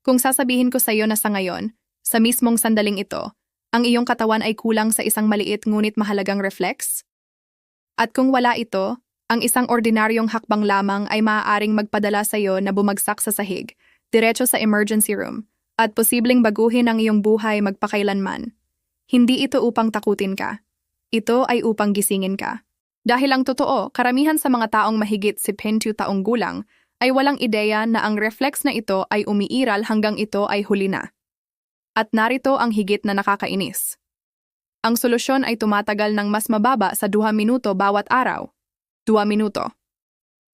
Kung sasabihin ko sa iyo na sa ngayon, sa mismong sandaling ito, ang iyong katawan ay kulang sa isang maliit ngunit mahalagang reflex? At kung wala ito, ang isang ordinaryong hakbang lamang ay maaaring magpadala sa iyo na bumagsak sa sahig, diretso sa emergency room, at posibleng baguhin ang iyong buhay magpakailanman. Hindi ito upang takutin ka. Ito ay upang gisingin ka. Dahil ang totoo, karamihan sa mga taong mahigit 70 taong gulang ay walang ideya na ang reflex na ito ay umiiral hanggang ito ay huli na. At narito ang higit na nakakainis. Ang solusyon ay tumatagal ng mas mababa sa 2 minuto bawat araw. 2 minuto.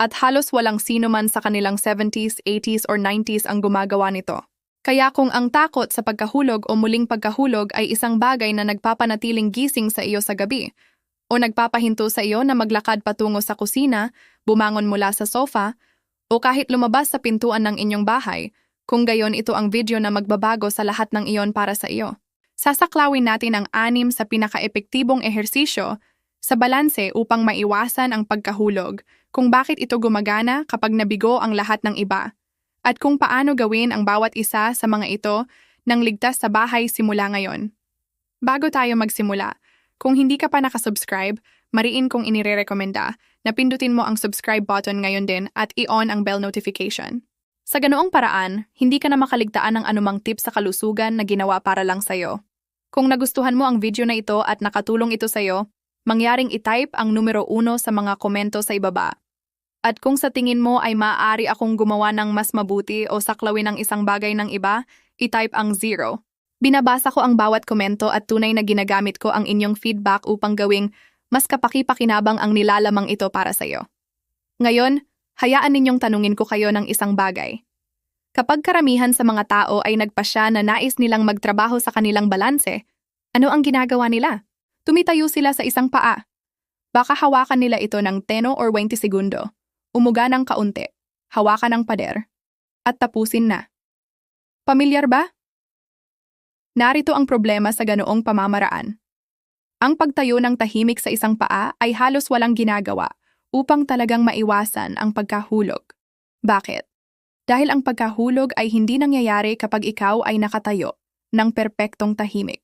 At halos walang sino man sa kanilang 70s, 80s or 90s ang gumagawa nito. Kaya kung ang takot sa pagkahulog o muling pagkahulog ay isang bagay na nagpapanatiling gising sa iyo sa gabi, o nagpapahinto sa iyo na maglakad patungo sa kusina, bumangon mula sa sofa, o kahit lumabas sa pintuan ng inyong bahay, kung gayon ito ang video na magbabago sa lahat ng iyon para sa iyo. Sasaklawin natin ang 6 sa pinaka-epektibong ehersisyo sa balanse upang maiwasan ang pagkahulog, kung bakit ito gumagana kapag nabigo ang lahat ng iba, at kung paano gawin ang bawat isa sa mga ito nang ligtas sa bahay simula ngayon. Bago tayo magsimula, kung hindi ka pa nakasubscribe, mariin kong inirerekomenda na pindutin mo ang subscribe button ngayon din at i-on ang bell notification. Sa ganoong paraan, hindi ka na makaligtaan ng anumang tips sa kalusugan na ginawa para lang sa'yo. Kung nagustuhan mo ang video na ito at nakatulong ito sa'yo, mangyaring i-type ang numero 1 sa mga komento sa ibaba. At kung sa tingin mo ay maaari akong gumawa ng mas mabuti o saklawin ang isang bagay ng iba, i-type ang 0. Binabasa ko ang bawat komento at tunay na ginagamit ko ang inyong feedback upang gawing mas kapaki-pakinabang ang nilalamang ito para sa iyo. Ngayon, hayaan ninyong tanungin ko kayo ng isang bagay. Kapag karamihan sa mga tao ay nagpasya na nais nilang magtrabaho sa kanilang balanse, ano ang ginagawa nila? Tumitayo sila sa isang paa. Baka hawakan nila ito ng 10 or 20 segundo. Umuga ng kaunti, hawakan ng pader, at tapusin na. Pamilyar ba? Narito ang problema sa ganoong pamamaraan. Ang pagtayo ng tahimik sa isang paa ay halos walang ginagawa upang talagang maiwasan ang pagkahulog. Bakit? Dahil ang pagkahulog ay hindi nangyayari kapag ikaw ay nakatayo ng perpektong tahimik.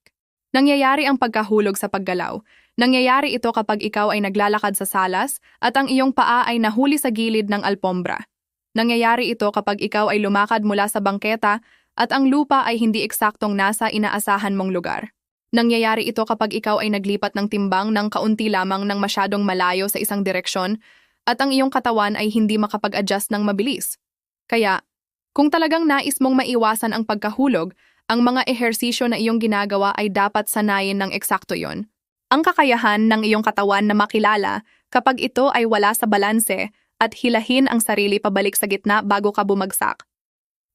Nangyayari ang pagkahulog sa paggalaw. Nangyayari ito kapag ikaw ay naglalakad sa salas at ang iyong paa ay nahuli sa gilid ng alpombra. Nangyayari ito kapag ikaw ay lumakad mula sa bangketa at ang lupa ay hindi eksaktong nasa inaasahan mong lugar. Nangyayari ito kapag ikaw ay naglipat ng timbang ng kaunti lamang ng masyadong malayo sa isang direksyon at ang iyong katawan ay hindi makapag-adjust ng mabilis. Kaya, kung talagang nais mong maiwasan ang pagkahulog, ang mga ehersisyo na iyong ginagawa ay dapat sanayin ng eksakto yon. Ang kakayahan ng iyong katawan na makilala kapag ito ay wala sa balanse at hilahin ang sarili pabalik sa gitna bago ka bumagsak.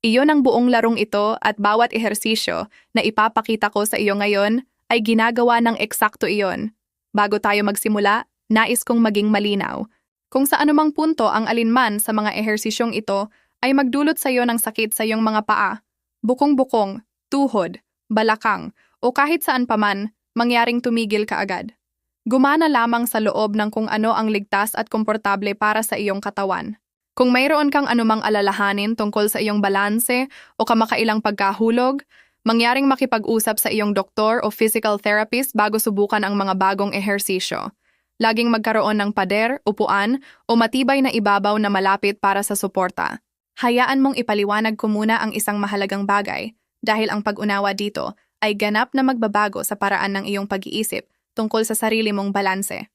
Iyon ang buong larong ito at bawat ehersisyo na ipapakita ko sa iyo ngayon ay ginagawa ng eksakto iyon. Bago tayo magsimula, nais kong maging malinaw. Kung sa anumang punto ang alinman sa mga ehersisyong ito ay magdulot sa iyo ng sakit sa iyong mga paa, bukong-bukong, tuhod, balakang, o kahit saan paman, mangyaring tumigil ka agad. Gumana lamang sa loob ng kung ano ang ligtas at komportable para sa iyong katawan. Kung mayroon kang anumang alalahanin tungkol sa iyong balanse o kamakailang pagkahulog, mangyaring makipag-usap sa iyong doktor o physical therapist bago subukan ang mga bagong ehersisyo. Laging magkaroon ng pader, upuan, o matibay na ibabaw na malapit para sa suporta. Hayaan mong ipaliwanag ko muna ang isang mahalagang bagay dahil ang pag-unawa dito ay ganap na magbabago sa paraan ng iyong pag-iisip tungkol sa sarili mong balanse.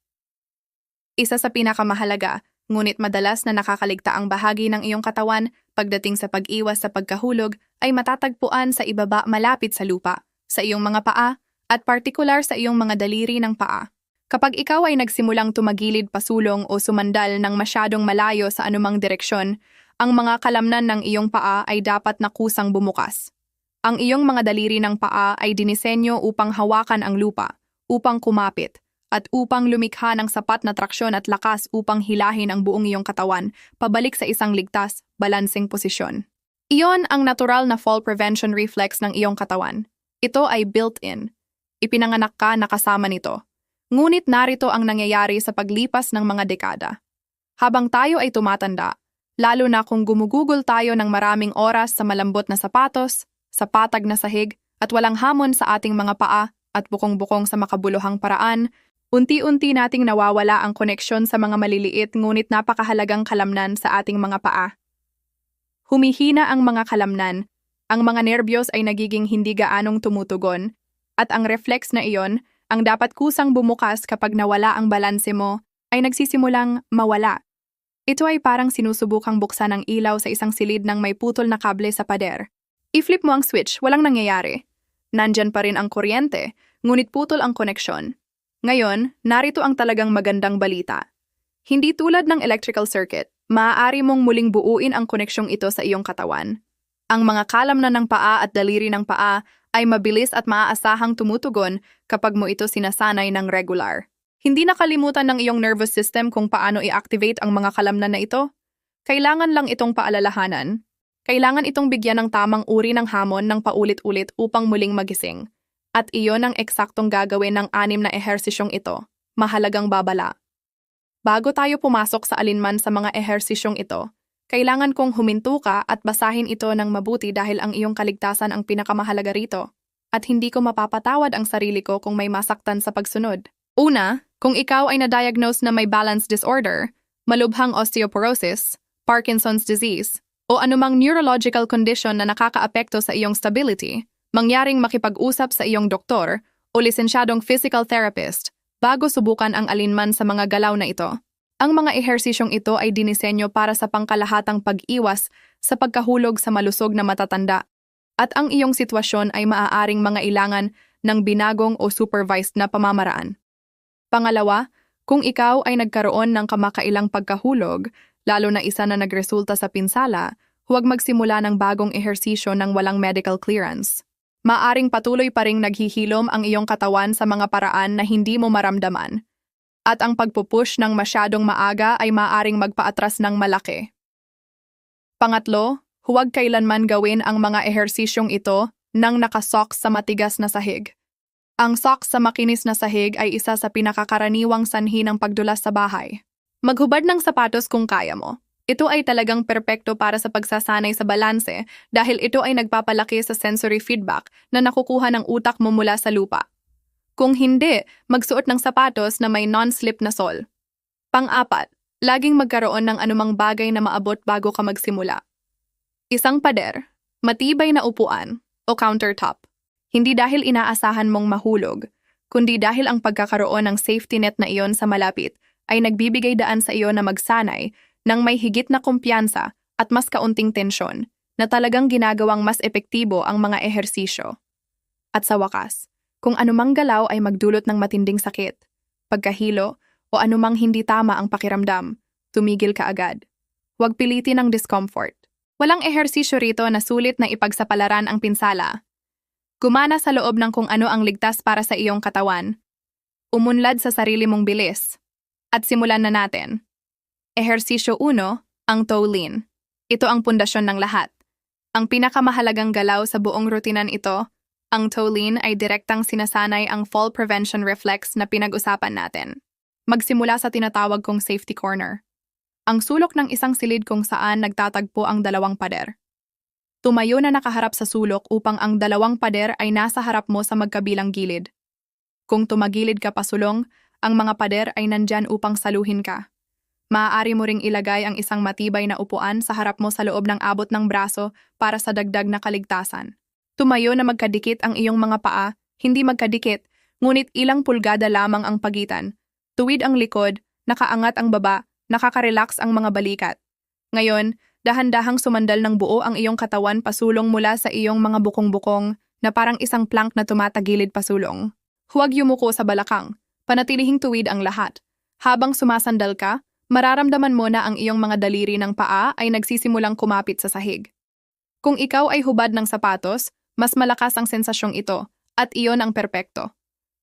Isa sa pinakamahalaga, ngunit madalas na nakakaligtaang bahagi ng iyong katawan pagdating sa pag-iwas sa pagkahulog ay matatagpuan sa ibaba malapit sa lupa, sa iyong mga paa, at partikular sa iyong mga daliri ng paa. Kapag ikaw ay nagsimulang tumagilid pasulong o sumandal ng masyadong malayo sa anumang direksyon, ang mga kalamnan ng iyong paa ay dapat na kusang bumukas. Ang iyong mga daliri ng paa ay dinisenyo upang hawakan ang lupa, upang kumapit, at upang lumikha ng sapat na traksyon at lakas upang hilahin ang buong iyong katawan pabalik sa isang ligtas, balanseng posisyon. Iyon ang natural na fall prevention reflex ng iyong katawan. Ito ay built-in. Ipinanganak ka na kasama nito. Ngunit narito ang nangyayari sa paglipas ng mga dekada. Habang tayo ay tumatanda, Lalo na kung gumugugol tayo ng maraming oras sa malambot na sapatos, sa patag na sahig, at walang hamon sa ating mga paa at bukong-bukong sa makabuluhang paraan, unti-unti nating nawawala ang koneksyon sa mga maliliit ngunit napakahalagang kalamnan sa ating mga paa. Humihina ang mga kalamnan, ang mga nerbiyos ay nagiging hindi gaanong tumutugon, at ang reflex na iyon, ang dapat kusang bumukas kapag nawala ang balanse mo, ay nagsisimulang mawala. Ito ay parang sinusubukang buksan ang ilaw sa isang silid ng may putol na kable sa pader. I-flip mo ang switch, walang nangyayari. Nandyan pa rin ang kuryente, ngunit putol ang koneksyon. Ngayon, narito ang talagang magandang balita. Hindi tulad ng electrical circuit, maaari mong muling buuin ang koneksyong ito sa iyong katawan. Ang mga kalamnan ng paa at daliri ng paa ay mabilis at maaasahang tumutugon kapag mo ito sinasanay ng regular. Hindi nakalimutan ng iyong nervous system kung paano i-activate ang mga kalamnan na ito. Kailangan lang itong paalalahanan. Kailangan itong bigyan ng tamang uri ng hamon ng paulit-ulit upang muling magising. At iyon ang eksaktong gagawin ng 6 na ehersisyong ito. Mahalagang babala. Bago tayo pumasok sa alinman sa mga ehersisyong ito, kailangan kong huminto ka at basahin ito ng mabuti dahil ang iyong kaligtasan ang pinakamahalaga rito. At hindi ko mapapatawad ang sarili ko kung may masaktan sa pagsunod. Una, kung ikaw ay na-diagnose na may balance disorder, malubhang osteoporosis, Parkinson's disease, o anumang neurological condition na nakakaapekto sa iyong stability, mangyaring makipag-usap sa iyong doktor o lisensyadong physical therapist bago subukan ang alinman sa mga galaw na ito. Ang mga ehersisyong ito ay dinisenyo para sa pangkalahatang pag-iwas sa pagkahulog sa malusog na matatanda, at ang iyong sitwasyon ay maaaring mangailangan ng binagong o supervised na pamamaraan. Pangalawa, kung ikaw ay nagkaroon ng kamakailang pagkahulog, lalo na isa na nagresulta sa pinsala, huwag magsimula ng bagong ehersisyo ng walang medical clearance. Maaring patuloy pa ring naghihilom ang iyong katawan sa mga paraan na hindi mo maramdaman. At ang pagpupush ng masyadong maaga ay maaaring magpaatras ng malaki. Pangatlo, huwag kailanman gawin ang mga ehersisyong ito nang nakasocks sa matigas na sahig. Ang socks sa makinis na sahig ay isa sa pinakakaraniwang sanhi ng pagdulas sa bahay. Maghubad ng sapatos kung kaya mo. Ito ay talagang perpekto para sa pagsasanay sa balanse dahil ito ay nagpapalaki sa sensory feedback na nakukuha ng utak mo mula sa lupa. Kung hindi, magsuot ng sapatos na may non-slip na sole. Pang-apat, laging magkaroon ng anumang bagay na maabot bago ka magsimula. Isang pader, matibay na upuan, o countertop. Hindi dahil inaasahan mong mahulog, kundi dahil ang pagkakaroon ng safety net na iyon sa malapit ay nagbibigay daan sa iyo na magsanay ng may higit na kumpiyansa at mas kaunting tensyon na talagang ginagawang mas epektibo ang mga ehersisyo. At sa wakas, kung anumang galaw ay magdulot ng matinding sakit, pagkahilo o anumang hindi tama ang pakiramdam, tumigil ka agad. Huwag pilitin ang discomfort. Walang ehersisyo rito na sulit na ipagsapalaran ang pinsala. Gumana sa loob ng kung ano ang ligtas para sa iyong katawan. Umunlad sa sarili mong bilis. At simulan na natin. Ehersisyo 1, ang toe lean. Ito ang pundasyon ng lahat. Ang pinakamahalagang galaw sa buong rutinan ito, ang toe lean ay direktang sinasanay ang fall prevention reflex na pinag-usapan natin. Magsimula sa tinatawag kong safety corner. Ang sulok ng isang silid kung saan nagtatagpo ang dalawang pader. Tumayo na nakaharap sa sulok upang ang dalawang pader ay nasa harap mo sa magkabilang gilid. Kung tumagilid ka pasulong, ang mga pader ay nandyan upang saluhin ka. Maaari mo ring ilagay ang isang matibay na upuan sa harap mo sa loob ng abot ng braso para sa dagdag na kaligtasan. Tumayo na magkadikit ang iyong mga paa, hindi magkadikit, ngunit ilang pulgada lamang ang pagitan. Tuwid ang likod, nakaangat ang baba, nakaka-relax ang mga balikat. Ngayon, dahan-dahang sumandal ng buo ang iyong katawan pasulong mula sa iyong mga bukong-bukong na parang isang plank na tumatagilid pasulong. Huwag yumuko sa balakang, panatilihing tuwid ang lahat. Habang sumasandal ka, mararamdaman mo na ang iyong mga daliri ng paa ay nagsisimulang kumapit sa sahig. Kung ikaw ay hubad ng sapatos, mas malakas ang sensasyong ito, at iyon ang perpekto.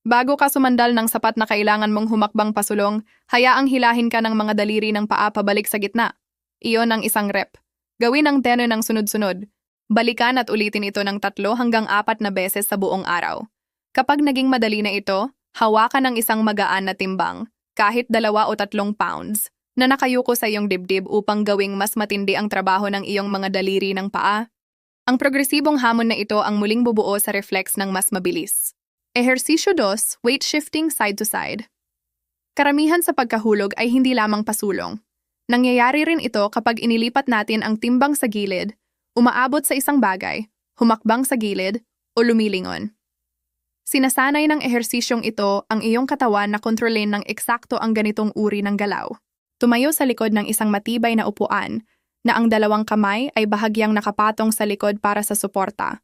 Bago ka sumandal ng sapat na kailangan mong humakbang pasulong, hayaang hilahin ka ng mga daliri ng paa pabalik sa gitna. Iyon ang isang rep. Gawin ang 10 ng sunod-sunod. Balikan at ulitin ito ng 3 hanggang 4 na beses sa buong araw. Kapag naging madali na ito, hawakan ng isang magaan na timbang, kahit 2 o 3 pounds. na nakayuko sa iyong dibdib upang gawing mas matindi ang trabaho ng iyong mga daliri ng paa. Ang progresibong hamon na ito ang muling bubuo sa reflex ng mas mabilis. Ehersisyo 2, weight shifting side to side. Karamihan sa pagkahulog ay hindi lamang pasulong. Nangyayari rin ito kapag inilipat natin ang timbang sa gilid, umaabot sa isang bagay, humakbang sa gilid, o lumilingon. Sinasanay ng ehersisyong ito ang iyong katawan na kontrolin ng eksakto ang ganitong uri ng galaw. Tumayo sa likod ng isang matibay na upuan na ang dalawang kamay ay bahagyang nakapatong sa likod para sa suporta.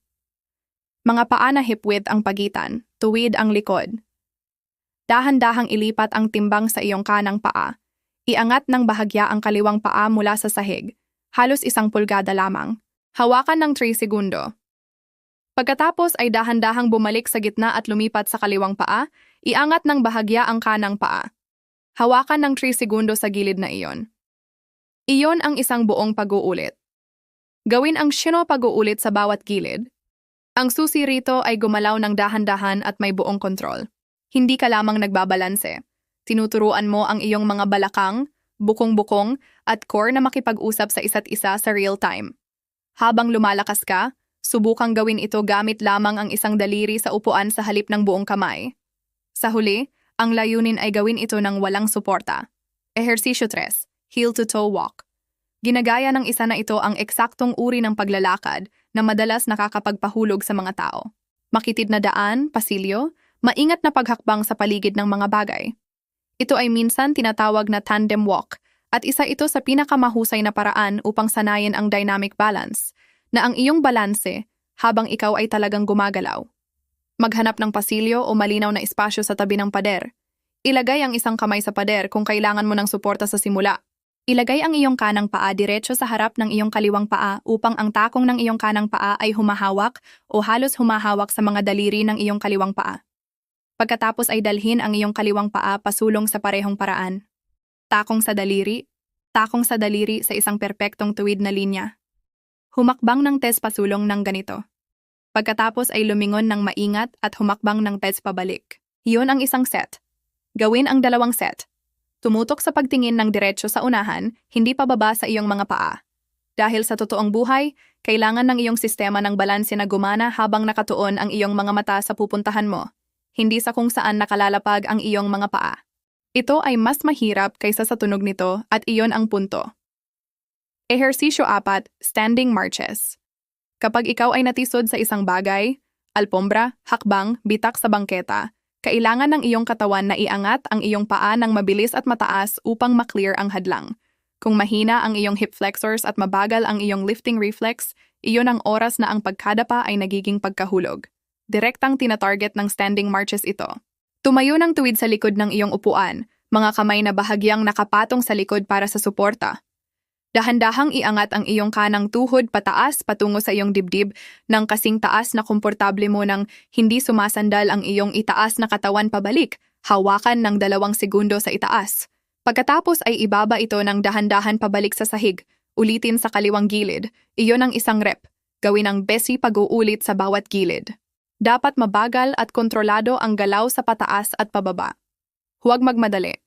Mga paa na hip width ang pagitan, tuwid ang likod. Dahan-dahang ilipat ang timbang sa iyong kanang paa. Iangat ng bahagya ang kaliwang paa mula sa sahig, halos 1 pulgada lamang. Hawakan ng 3 segundo. Pagkatapos ay dahan-dahang bumalik sa gitna at lumipat sa kaliwang paa, iangat ng bahagya ang kanang paa. Hawakan ng 3 segundo sa gilid na iyon. Iyon ang isang buong pag-uulit. Gawin ang shino pag-uulit sa bawat gilid. Ang susi rito ay gumalaw ng dahan-dahan at may buong kontrol. Hindi ka lamang nagbabalanse. Tinuturuan mo ang iyong mga balakang, bukong-bukong, at core na makipag-usap sa isa't isa sa real time. Habang lumalakas ka, subukang gawin ito gamit lamang ang isang daliri sa upuan sa halip ng buong kamay. Sa huli, ang layunin ay gawin ito ng walang suporta. Ehersisyo 3, heel to toe walk. Ginagaya ng isa na ito ang eksaktong uri ng paglalakad na madalas nakakapagpahulog sa mga tao. Makitid na daan, pasilyo, maingat na paghakbang sa paligid ng mga bagay. Ito ay minsan tinatawag na tandem walk at isa ito sa pinakamahusay na paraan upang sanayin ang dynamic balance, na ang iyong balanse habang ikaw ay talagang gumagalaw. Maghanap ng pasilyo o malinaw na espasyo sa tabi ng pader. Ilagay ang isang kamay sa pader kung kailangan mo ng suporta sa simula. Ilagay ang iyong kanang paa diretso sa harap ng iyong kaliwang paa upang ang takong ng iyong kanang paa ay humahawak o halos humahawak sa mga daliri ng iyong kaliwang paa. Pagkatapos ay dalhin ang iyong kaliwang paa pasulong sa parehong paraan. Takong sa daliri sa isang perpektong tuwid na linya. Humakbang ng test pasulong ng ganito. Pagkatapos ay lumingon ng maingat at humakbang ng test pabalik. Iyon ang isang set. Gawin ang 2 set. Tumutok sa pagtingin ng diretso sa unahan, hindi pababa sa iyong mga paa. Dahil sa totoong buhay, kailangan ng iyong sistema ng balanse na gumana habang nakatuon ang iyong mga mata sa pupuntahan mo, hindi sa kung saan nakalalapag ang iyong mga paa. Ito ay mas mahirap kaysa sa tunog nito at iyon ang punto. Ehersisyo 4, standing marches. Kapag ikaw ay natisod sa isang bagay, alpombra, hakbang, bitak sa bangketa, kailangan ng iyong katawan na iangat ang iyong paa ng mabilis at mataas upang maklear ang hadlang. Kung mahina ang iyong hip flexors at mabagal ang iyong lifting reflex, iyon ang oras na ang pagkadapa ay nagiging pagkahulog. Direktang tinatarget ng standing marches ito. Tumayo ng tuwid sa likod ng iyong upuan, mga kamay na bahagyang nakapatong sa likod para sa suporta. Dahan-dahang iangat ang iyong kanang tuhod pataas patungo sa iyong dibdib ng kasing taas na komportable mo nang hindi sumasandal ang iyong itaas na katawan pabalik, hawakan ng 2 segundo sa itaas. Pagkatapos ay ibaba ito ng dahan-dahan pabalik sa sahig, ulitin sa kaliwang gilid, iyon ang isang rep, gawin ang besi pag-uulit sa bawat gilid. Dapat mabagal at kontrolado ang galaw sa pataas at pababa. Huwag magmadali.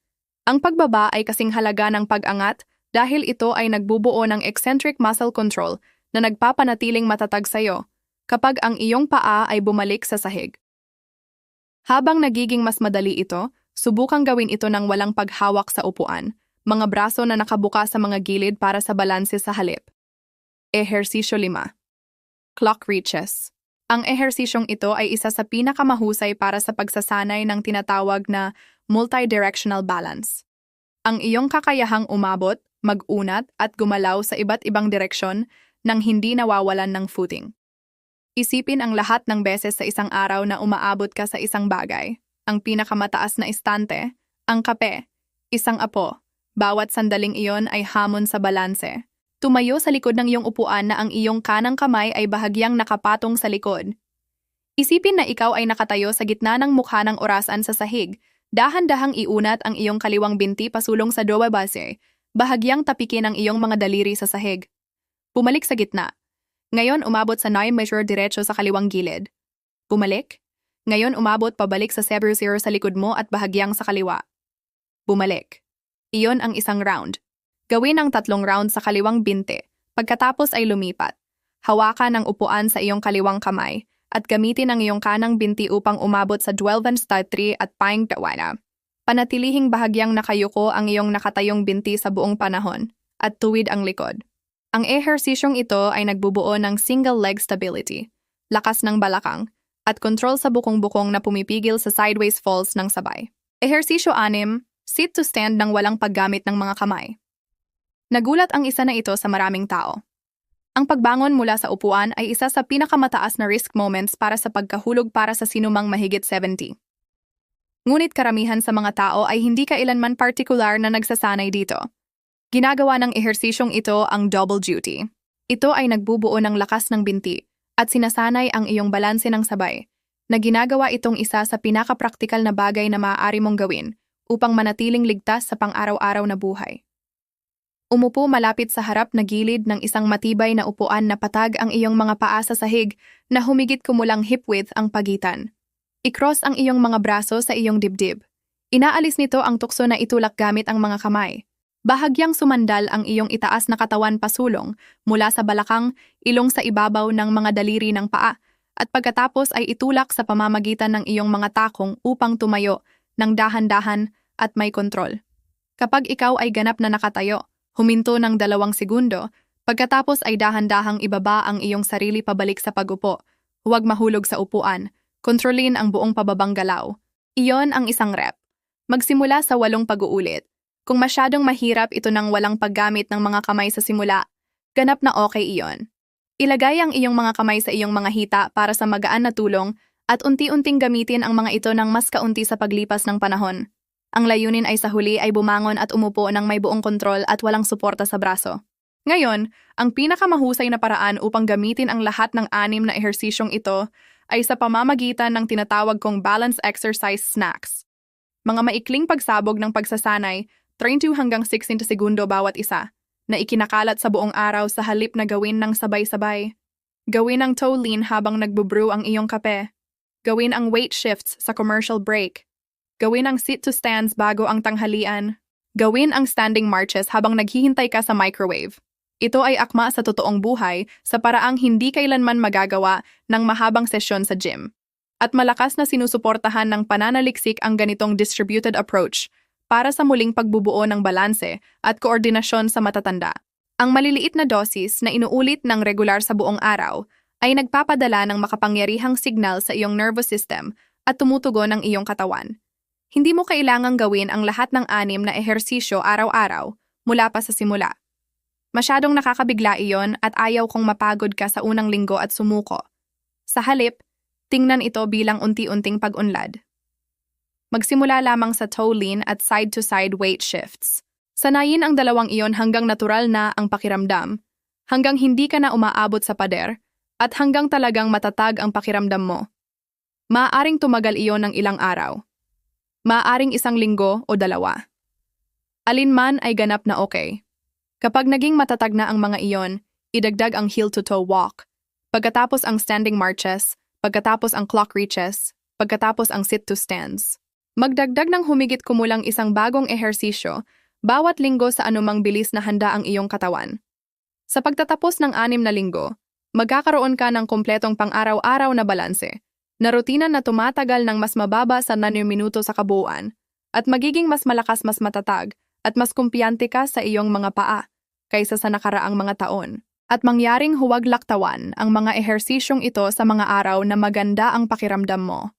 Ang pagbaba ay kasing halaga ng pag-angat dahil ito ay nagbubuo ng eccentric muscle control na nagpapanatiling matatag sa iyo kapag ang iyong paa ay bumalik sa sahig. Habang nagiging mas madali ito, subukang gawin ito ng walang paghawak sa upuan, mga braso na nakabuka sa mga gilid para sa balanse sa halip. Ehersisyo 5. Clock reaches. Ang ehersisyong ito ay isa sa pinakamahusay para sa pagsasanay ng tinatawag na multidirectional balance. Ang iyong kakayahang umabot, mag-unat at gumalaw sa iba't ibang direksyon nang hindi nawawalan ng footing. Isipin ang lahat ng beses sa isang araw na umaabot ka sa isang bagay. Ang pinakamataas na istante, ang kape, isang apo. Bawat sandaling iyon ay hamon sa balanse. Tumayo sa likod ng iyong upuan na ang iyong kanang kamay ay bahagyang nakapatong sa likod. Isipin na ikaw ay nakatayo sa gitna ng mukha ng orasan sa sahig. Dahan-dahang iunat ang iyong kaliwang binti pasulong sa dowa base. Bahagyang tapikin ang iyong mga daliri sa sahig. Bumalik sa gitna. Ngayon umabot sa 9 measure diretso sa kaliwang gilid. Bumalik. Ngayon umabot pabalik sa 0 sa likod mo at bahagyang sa kaliwa. Bumalik. Iyon ang isang round. Gawin ang 3 round sa kaliwang binte. Pagkatapos ay lumipat. Hawakan ang upuan sa iyong kaliwang kamay at gamitin ang iyong kanang binti upang umabot sa 12 and stud 3 at paing tawana. Panatilihing bahagyang nakayuko ang iyong nakatayong binti sa buong panahon at tuwid ang likod. Ang ehersisyong ito ay nagbubuo ng single leg stability, lakas ng balakang, at control sa bukong-bukong na pumipigil sa sideways falls ng sabay. Ehersisyo 6, sit to stand ng walang paggamit ng mga kamay. Nagulat ang isa na ito sa maraming tao. Ang pagbangon mula sa upuan ay isa sa pinakamataas na risk moments para sa pagkahulog para sa sinumang mahigit 70. Ngunit karamihan sa mga tao ay hindi kailanman partikular na nagsasanay dito. Ginagawa ng ehersisyong ito ang double duty. Ito ay nagbubuo ng lakas ng binti at sinasanay ang iyong balanse ng sabay, na ginagawa itong isa sa pinakapraktikal na bagay na maaari mong gawin upang manatiling ligtas sa pang-araw-araw na buhay. Umupo malapit sa harap na gilid ng isang matibay na upuan na patag ang iyong mga paa sa sahig na humigit kumulang hip width ang pagitan. I-cross ang iyong mga braso sa iyong dibdib. Inaalis nito ang tukso na itulak gamit ang mga kamay. Bahagyang sumandal ang iyong itaas na katawan pasulong mula sa balakang, ilong sa ibabaw ng mga daliri ng paa, at pagkatapos ay itulak sa pamamagitan ng iyong mga takong upang tumayo ng dahan-dahan at may kontrol. Kapag ikaw ay ganap na nakatayo, huminto ng 2 segundo, pagkatapos ay dahan-dahang ibaba ang iyong sarili pabalik sa pagupo. Huwag mahulog sa upuan. Kontrolin ang buong pababang galaw. Iyon ang isang rep. Magsimula sa 8 pag-uulit. Kung masyadong mahirap ito ng walang paggamit ng mga kamay sa simula, ganap na okay iyon. Ilagay ang iyong mga kamay sa iyong mga hita para sa magaan na tulong at unti-unting gamitin ang mga ito ng mas kaunti sa paglipas ng panahon. Ang layunin ay sa huli ay bumangon at umupo ng may buong kontrol at walang suporta sa braso. Ngayon, ang pinakamahusay na paraan upang gamitin ang lahat ng 6 na ehersisyong ito ay sa pamamagitan ng tinatawag kong balance exercise snacks. Mga maikling pagsabog ng pagsasanay, 32 hanggang 60 segundo bawat isa, na ikinakalat sa buong araw sa halip na gawin ng sabay-sabay. Gawin ang toe lean habang nagbubrew ang iyong kape. Gawin ang weight shifts sa commercial break. Gawin ang sit to stands bago ang tanghalian. Gawin ang standing marches habang naghihintay ka sa microwave. Ito ay akma sa totoong buhay sa paraang hindi kailanman magagawa ng mahabang sesyon sa gym. At malakas na sinusuportahan ng pananaliksik ang ganitong distributed approach para sa muling pagbubuo ng balanse at koordinasyon sa matatanda. Ang maliliit na dosis na inuulit ng regular sa buong araw ay nagpapadala ng makapangyarihang signal sa iyong nervous system at tumutugon ang iyong katawan. Hindi mo kailangang gawin ang lahat ng 6 na ehersisyo araw-araw mula pa sa simula. Masyadong nakakabigla iyon at ayaw kong mapagod ka sa unang linggo at sumuko. Sa halip, tingnan ito bilang unti-unting pag-unlad. Magsimula lamang sa toe lean at side-to-side weight shifts. Sanayin ang 2 iyon hanggang natural na ang pakiramdam, hanggang hindi ka na umaabot sa pader, at hanggang talagang matatag ang pakiramdam mo. Maaaring tumagal iyon ng ilang araw. Maaaring 1 linggo o 2. Alinman ay ganap na okay. Kapag naging matatag na ang mga iyon, idagdag ang heel-to-toe walk, pagkatapos ang standing marches, pagkatapos ang clock reaches, pagkatapos ang sit-to-stands. Magdagdag ng humigit kumulang 1 bagong ehersisyo bawat linggo sa anumang bilis na handa ang iyong katawan. Sa pagtatapos ng 6 na linggo, magkakaroon ka ng kompletong pang-araw-araw na balanse, na rutina na tumatagal ng mas mababa sa 9 minuto sa kabuuan, at magiging mas malakas, mas matatag, at mas kumpiyanti ka sa iyong mga paa kaysa sa nakaraang mga taon. At mangyaring huwag laktawan ang mga ehersisyong ito sa mga araw na maganda ang pakiramdam mo.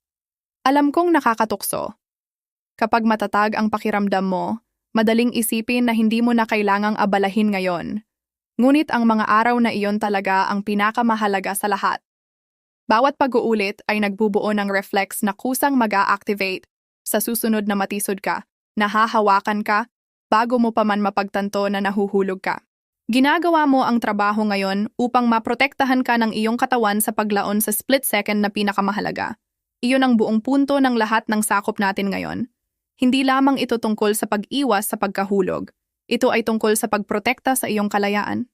Alam kong nakakatukso. Kapag matatag ang pakiramdam mo, madaling isipin na hindi mo na kailangang abalahin ngayon. Ngunit ang mga araw na iyon talaga ang pinakamahalaga sa lahat. Bawat pag-uulit ay nagbubuo ng reflex na kusang mag-a-activate sa susunod na matisod ka, nahahawakan ka, bago mo pa man mapagtanto na nahuhulog ka. Ginagawa mo ang trabaho ngayon upang maprotektahan ka ng iyong katawan sa paglaon sa split second na pinakamahalaga. Iyon ang buong punto ng lahat ng sakop natin ngayon. Hindi lamang ito tungkol sa pag-iwas sa pagkahulog. Ito ay tungkol sa pagprotekta sa iyong kalayaan.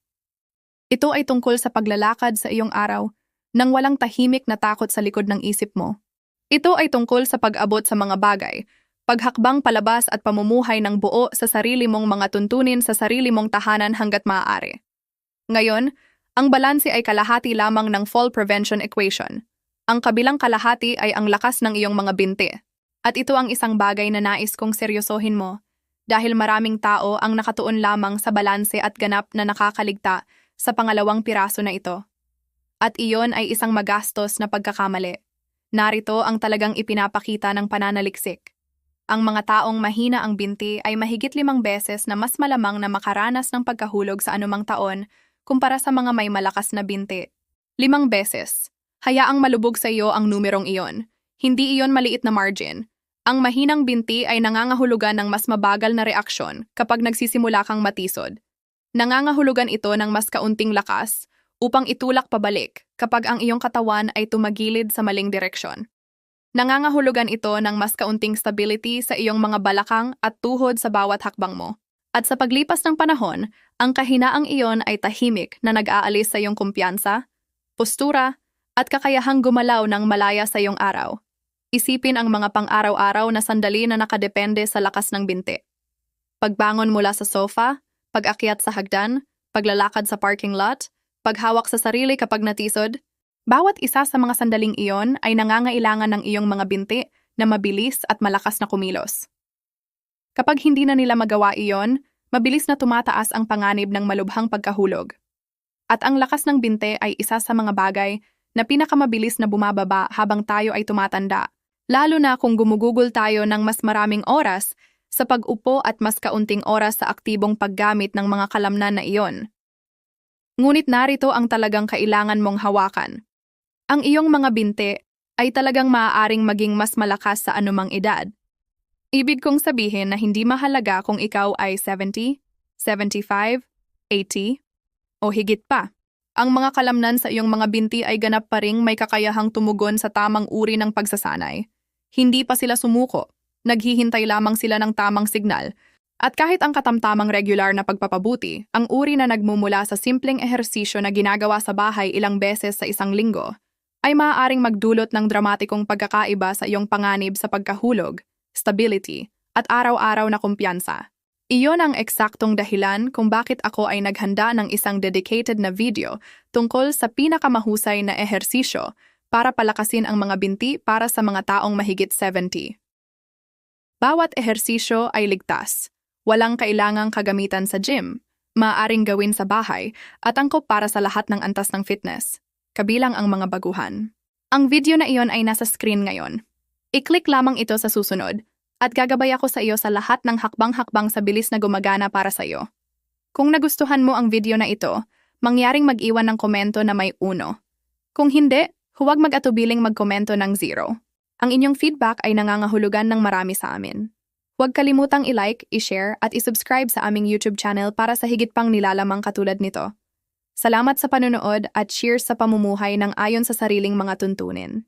Ito ay tungkol sa paglalakad sa iyong araw nang walang tahimik na takot sa likod ng isip mo. Ito ay tungkol sa pag-abot sa mga bagay paghakbang palabas at pamumuhay ng buo sa sarili mong mga tuntunin sa sarili mong tahanan hanggat maaari. Ngayon, ang balanse ay kalahati lamang ng fall prevention equation. Ang kabilang kalahati ay ang lakas ng iyong mga binti. At ito ang isang bagay na nais kong seryosohin mo, dahil maraming tao ang nakatuon lamang sa balanse at ganap na nakakaligta sa pangalawang piraso na ito. At iyon ay isang magastos na pagkakamali. Narito ang talagang ipinapakita ng pananaliksik. Ang mga taong mahina ang binti ay mahigit 5 beses na mas malamang na makaranas ng pagkahulog sa anumang taon kumpara sa mga may malakas na binti. 5 beses. Hayaang malubog sa iyo ang numerong iyon. Hindi iyon maliit na margin. Ang mahinang binti ay nangangahulugan ng mas mabagal na reaksyon kapag nagsisimula kang matisod. Nangangahulugan ito ng mas kaunting lakas upang itulak pabalik kapag ang iyong katawan ay tumagilid sa maling direksyon. Nangangahulugan ito ng mas kaunting stability sa iyong mga balakang at tuhod sa bawat hakbang mo. At sa paglipas ng panahon, ang kahinaang iyon ay tahimik na nag-aalis sa iyong kumpiyansa, postura, at kakayahang gumalaw ng malaya sa iyong araw. Isipin ang mga pang-araw-araw na sandali na nakadepende sa lakas ng binti. Pagbangon mula sa sofa, pag-akyat sa hagdan, paglalakad sa parking lot, paghawak sa sarili kapag natisod, bawat isa sa mga sandaling iyon ay nangangailangan ng iyong mga binti na mabilis at malakas na kumilos. Kapag hindi na nila magawa iyon, mabilis na tumataas ang panganib ng malubhang pagkahulog. At ang lakas ng binti ay isa sa mga bagay na pinakamabilis na bumababa habang tayo ay tumatanda, lalo na kung gumugugol tayo ng mas maraming oras sa pag-upo at mas kaunting oras sa aktibong paggamit ng mga kalamnan na iyon. Ngunit narito ang talagang kailangan mong hawakan. Ang iyong mga binti ay talagang maaaring maging mas malakas sa anumang edad. Ibig kong sabihin na hindi mahalaga kung ikaw ay 70, 75, 80, o higit pa. Ang mga kalamnan sa iyong mga binti ay ganap pa ring may kakayahang tumugon sa tamang uri ng pagsasanay. Hindi pa sila sumuko, naghihintay lamang sila ng tamang signal. At kahit ang katamtamang regular na pagpapabuti, ang uri na nagmumula sa simpleng ehersisyo na ginagawa sa bahay ilang beses sa isang linggo, ay maaaring magdulot ng dramatikong pagkakaiba sa iyong panganib sa pagkahulog, stability, at araw-araw na kumpiyansa. Iyon ang eksaktong dahilan kung bakit ako ay naghanda ng isang dedicated na video tungkol sa pinakamahusay na ehersisyo para palakasin ang mga binti para sa mga taong mahigit 70. Bawat ehersisyo ay ligtas. Walang kailangang kagamitan sa gym, maaaring gawin sa bahay, at angkop para sa lahat ng antas ng fitness, kabilang ang mga baguhan. Ang video na iyon ay nasa screen ngayon. I-click lamang ito sa susunod, at gagabay ako sa iyo sa lahat ng hakbang-hakbang sa bilis na gumagana para sa iyo. Kung nagustuhan mo ang video na ito, mangyaring mag-iwan ng komento na may 1. Kung hindi, huwag mag-atubiling magkomento ng 0. Ang inyong feedback ay nangangahulugan ng marami sa amin. Huwag kalimutang i-like, i-share at i-subscribe sa aming YouTube channel para sa higit pang nilalamang katulad nito. Salamat sa panunood at cheers sa pamumuhay ng ayon sa sariling mga tuntunin.